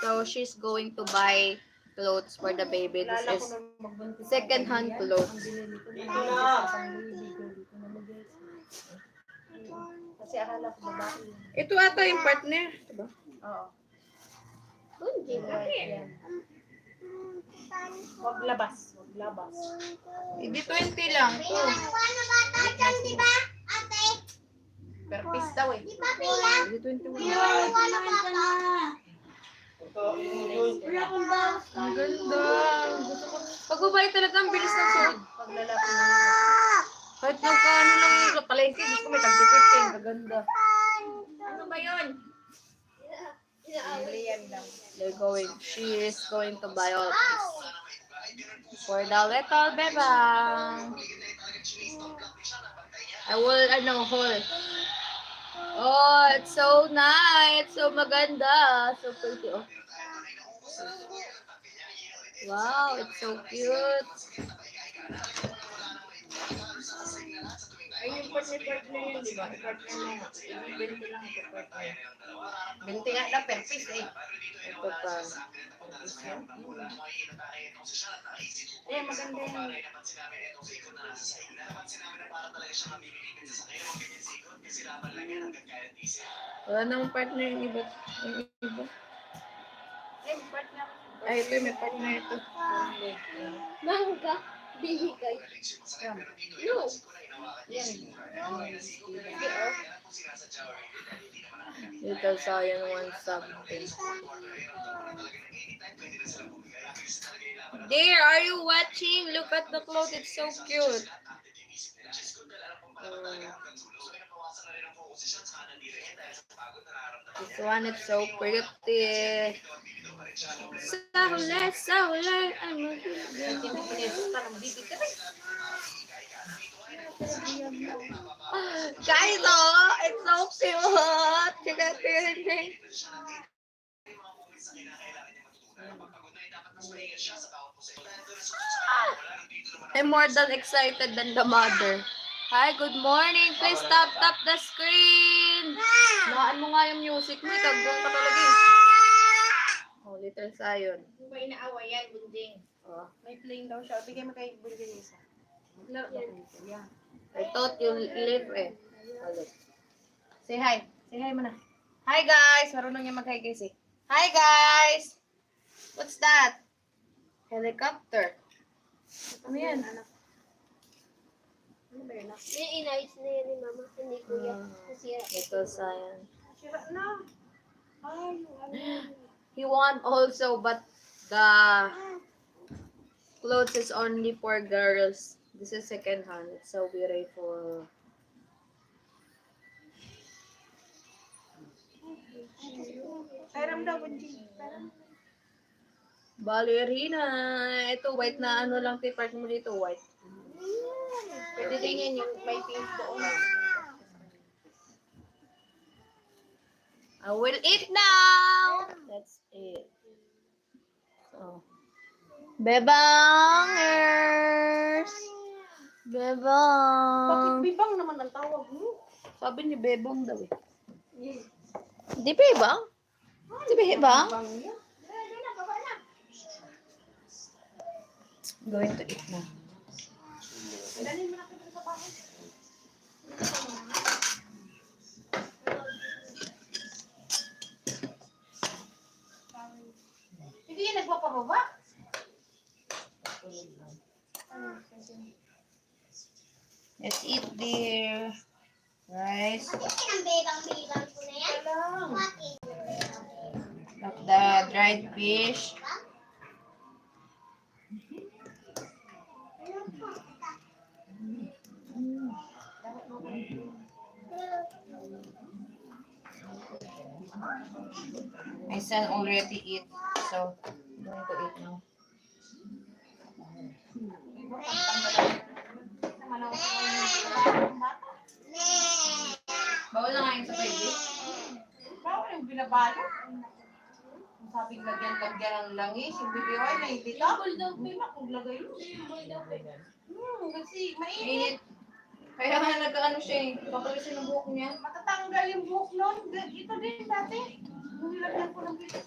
So she's going to buy clothes for the baby. This is second-hand clothes. Kasi akala ko babae. Ito ata yung partner. Diba? Oo. Wag labas. Wag labas. Hindi 20 lang. Ito. Perpis daw eh. Hindi 21. Ang ganda. Gusto ko. Pag babae talaga ang bilis ng suot. Pag lalaki na. Kahit nagkaano lang yung palengke, gusto ko may tag-15. Kaganda. Ano ba yun? She is going to buy all this. For the little bebang. I will, haul. Oh, it's so nice. So maganda. So pretty. Oh. Wow, it's so cute. Ay, yung partner yun, di ba? Partner mo. 20 lang ito partner. 20 nga na perpis eh. Ito pa. Eh, maganda yan. Wala namang partner yung iba. Eh, partner. Ay, ito may partner ito. Mangga, bihigay. No. Little Zion wants something. There, are you watching? Look at the clothes. It's so cute. This one is so pretty. So late. I'm guys, oh, it's so cute. Check out this. I'm more than excited than the mother. Hi, good morning. Please tap the screen. Naan mo nga yung music mo. Itagdong ka talaga eh. Oh, Little Zion. Kung ba inaawa yan, bunding? Oh. May playing daw siya. Bigay mo kay bunding isa. Maglaro daw ito. Yan. I thought you live eh. Say hi. Say hi muna. Hi guys. Marunong niya mag-hi guys eh. Hi guys. What's that? Helicopter. Ano yan? Ano ba yun? Yung inayos na yan ni Mama. Hindi ko yan. Nasira. Little Zion. Sira na. Ay, He won also, but the clothes is only for girls. This is second hand. It's so beautiful. Pairam daw, bunding. Pairam. Ballerina. Ito, white na ano lang. T-part mo dito, white. Pwede din yan yung may pink doon. I will eat now. That's it. So, Bebangers. Bakit Bebang. bibang naman ang tawag mo? Sabi ni Bebang daw eh. Di Bebang? Di Bebang? Bibang yan. Going to eat na. Dalhin mo na kita sa bahay. Hindi yan nagpapababa. Let's eat dear. Rice. Like the dried fish. My son already eat, so I'm going to eat now. Bawal na kain sa baby. Bawal yung binabala. Ang sabing lagyan ng langis, yung BBY na hindi to. May makuglagay mo. Kasi mainit. Kaya nga nagkaano siya eh. Papalisin ang buhok niya. Matatanggal yung buhok nun. Ito din dati. Nung nilagyan ko ng bito.